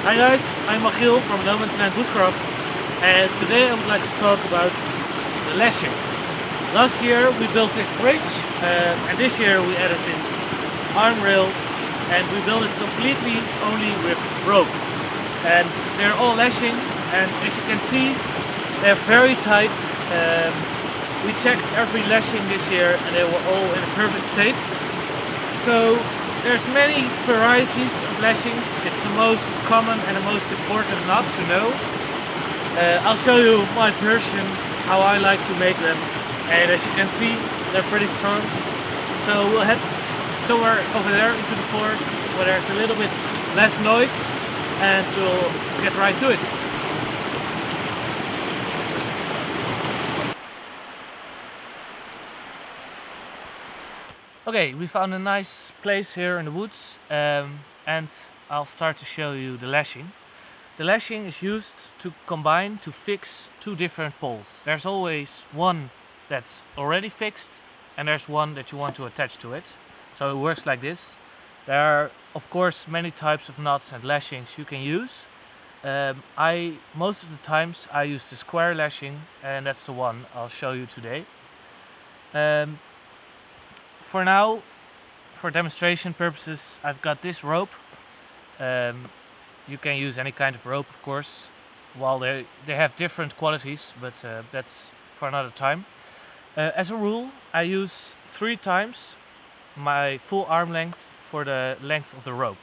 Hi guys, I'm Michiel from No Man's Land Bushcraft, and today I would like to talk about the lashing. Last year we built this bridge, and this year we added this arm rail, and we built it completely only with rope. And they're all lashings, and as you can see, they're very tight. We checked every lashing this year, and they were all in a perfect state. So there's many varieties of lashings. It's the most common and the most important knot to know. I'll show you my version, how I like to make them. And as you can see, they're pretty strong. So we'll head somewhere over there into the forest where there's a little bit less noise, and we'll get right to it. Okay, we found a nice place here in the woods, and I'll start to show you the lashing. The lashing is used to combine to fix two different poles. There's always one that's already fixed and there's one that you want to attach to it. So it works like this. There are of course many types of knots and lashings you can use. Most of the times I use the square lashing, and that's the one I'll show you today. For now, for demonstration purposes, I've got this rope. You can use any kind of rope, of course. While they have different qualities, but that's for another time. As a rule, I use 3 times my full arm length for the length of the rope.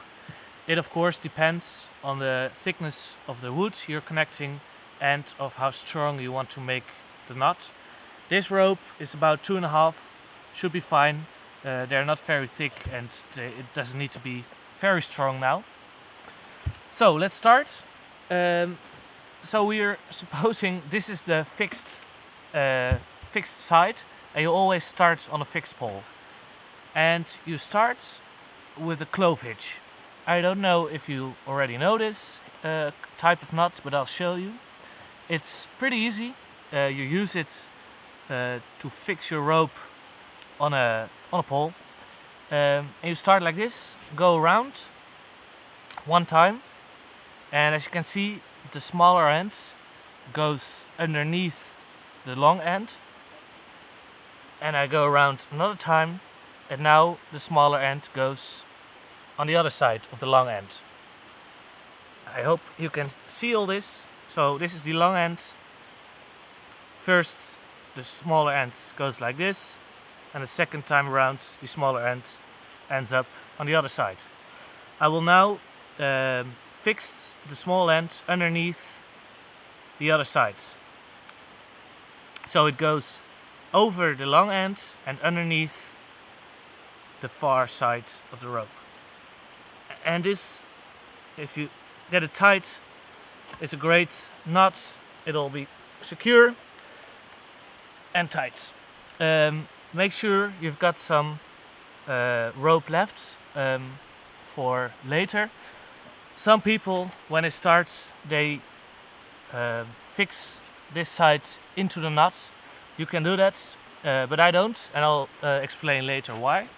It of course depends on the thickness of the wood you're connecting and of how strong you want to make the knot. This rope is about 2.5, should be fine. They're not very thick, and it doesn't need to be very strong now. So let's start. So we're supposing this is the fixed side, and you always start on a fixed pole. And you start with a clove hitch. I don't know if you already know this type of knot, but I'll show you. It's pretty easy. You use it to fix your rope on a pole, and you start like this, go around 1 time, and as you can see, the smaller end goes underneath the long end, and I go around another time, and now the smaller end goes on the other side of the long end. I hope you can see all this. So this is the long end. First the smaller end goes like this, and the second time around the smaller end ends up on the other side. I will now fix the small end underneath the other side. So it goes over the long end and underneath the far side of the rope. And this, if you get it tight, is a great knot. It'll be secure and tight. Make sure you've got some rope left for later. Some people, when they start, they fix this side into the knot. You can do that, but I don't, and I'll explain later why.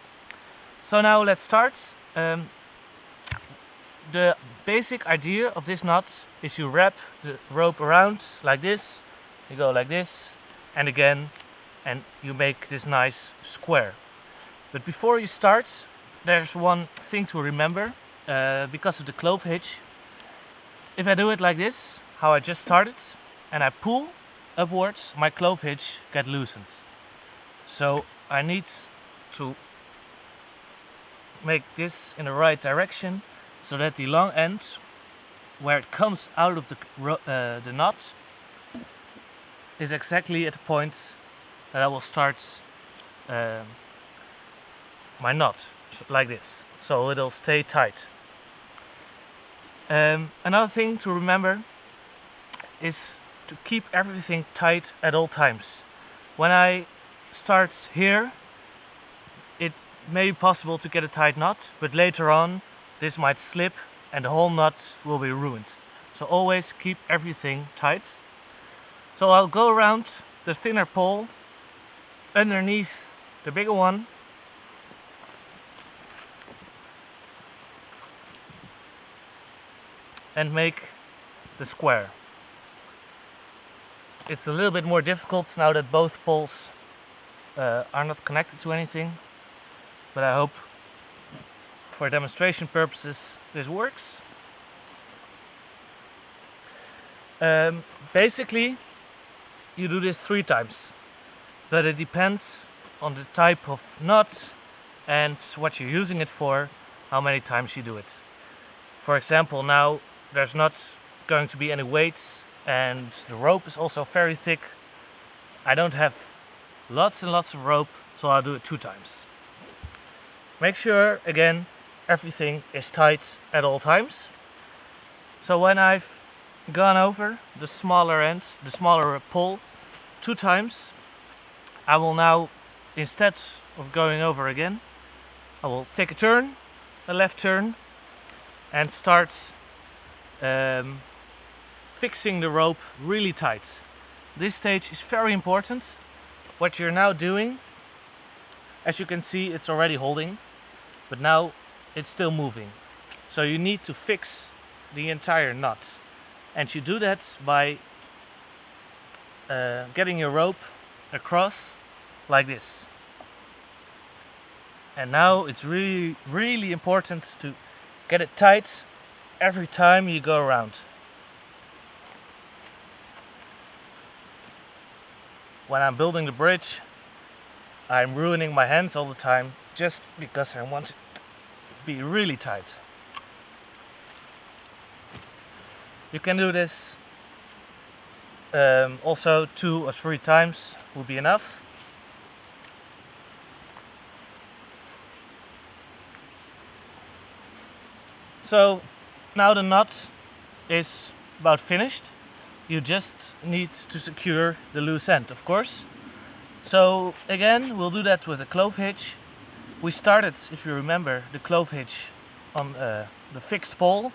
So now let's start. The basic idea of this knot is you wrap the rope around like this, you go like this, and again, and you make this nice square. But before you start, there's one thing to remember, because of the clove hitch. If I do it like this, how I just started, and I pull upwards, my clove hitch gets loosened. So I need to make this in the right direction, so that the long end, where it comes out of the knot, is exactly at the point that I will start my knot, like this, so it'll stay tight. Another thing to remember is to keep everything tight at all times. When I start here, it may be possible to get a tight knot, but later on this might slip and the whole knot will be ruined. So always keep everything tight. So I'll go around the thinner pole underneath the bigger one, and make the square. It's a little bit more difficult now that both poles are not connected to anything, but I hope for demonstration purposes this works. Basically you do this 3 times, but it depends on the type of knot and what you're using it for, how many times you do it. For example, now there's not going to be any weights and the rope is also very thick. I don't have lots and lots of rope, so I'll do it 2 times. Make sure again everything is tight at all times. So when I've gone over the smaller end, the smaller pole 2 times, I will now, instead of going over again, I will take a turn, a left turn, and start fixing the rope really tight. This stage is very important. What you're now doing, as you can see, it's already holding, but now it's still moving. So you need to fix the entire knot, and you do that by getting your rope across like this. And now it's really important to get it tight every time you go around. When I'm building the bridge, I'm ruining my hands all the time just because I want it to be really tight. You can do this also 2 or 3 times will be enough. So now the knot is about finished. You just need to secure the loose end, of course. So again, we'll do that with a clove hitch. We started, if you remember, the clove hitch on the fixed pole,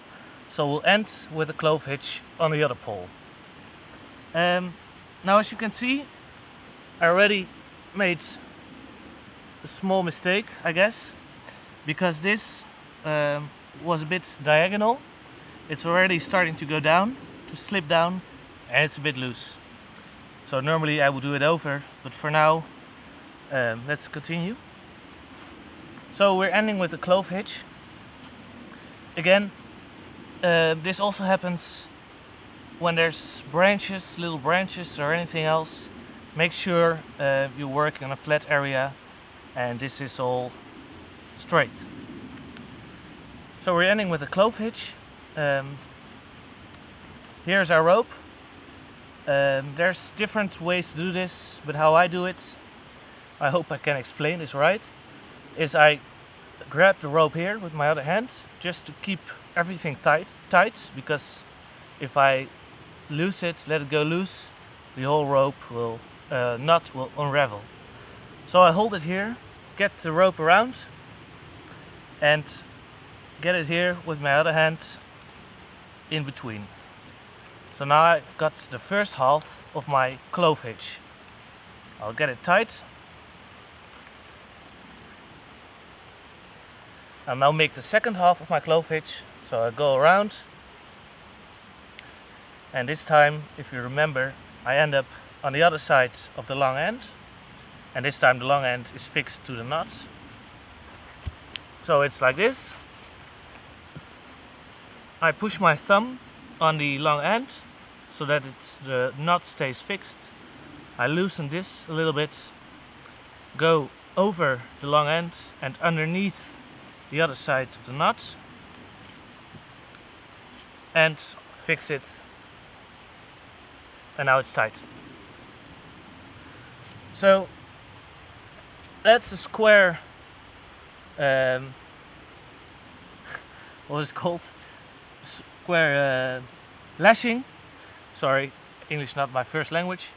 so we'll end with a clove hitch on the other pole. Now as you can see, I already made a small mistake, I guess, because this was a bit diagonal. It's already starting to go down, to slip down, and it's a bit loose. So normally I would do it over, but for now let's continue. So we're ending with the clove hitch. Again, this also happens when there's branches, little branches or anything else. Make sure you work in a flat area and this is all straight. So we're ending with a clove hitch. Here's our rope. There's different ways to do this, but how I do it, I hope I can explain this right, is I grab the rope here with my other hand just to keep everything tight, because if I loose it, let it go loose, the whole rope will knot will unravel. So I hold it here, get the rope around and get it here with my other hand in between. So now I've got the first half of my clove hitch. I'll get it tight. I'll now make the second half of my clove hitch. So I go around, and this time, if you remember, I end up on the other side of the long end, and this time the long end is fixed to the knot. So it's like this. I push my thumb on the long end so that the knot stays fixed. I loosen this a little bit, go over the long end and underneath the other side of the knot, and fix it, and now it's tight. So that's a square, what is it called? Square lashing. Sorry, English not my first language.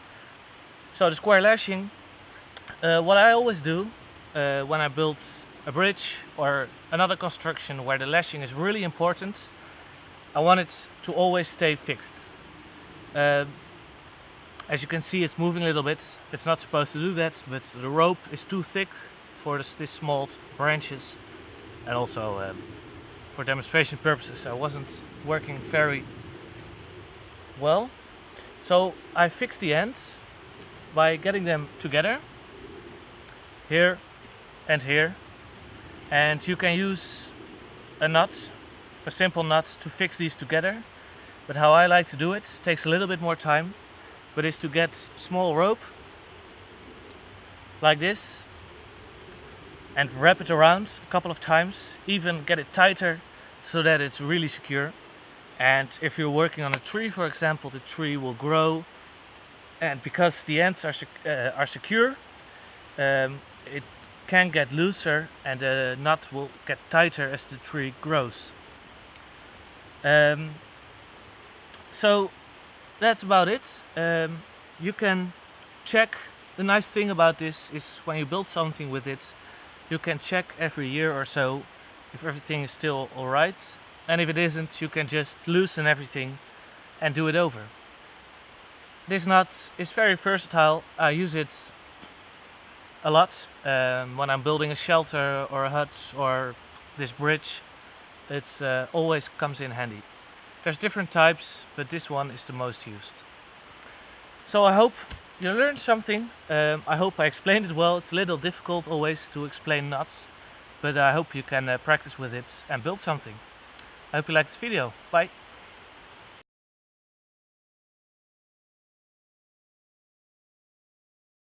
So the square lashing, what I always do when I build a bridge or another construction where the lashing is really important, I want it to always stay fixed. As you can see, it's moving a little bit. It's not supposed to do that, but the rope is too thick for this small branches, and also for demonstration purposes I wasn't working very well. So I fixed the ends by getting them together, here and here, and you can use a nut, a simple nut, to fix these together. But how I like to do it takes a little bit more time, but is to get small rope like this and wrap it around a couple of times, even get it tighter so that it's really secure. And if you're working on a tree, for example, the tree will grow, and because the ends are secure, it can get looser and the nut will get tighter as the tree grows. So that's about it. You can check. The nice thing about this is when you build something with it, you can check every year or so if everything is still alright, and if it isn't, you can just loosen everything and do it over. This nut is very versatile. I use it a lot when I'm building a shelter or a hut or this bridge. It's always comes in handy. There's different types, but this one is the most used. So I hope you learned something. I hope I explained it well. It's a little difficult always to explain nuts, but I hope you can practice with it and build something. I hope you liked this video. Bye.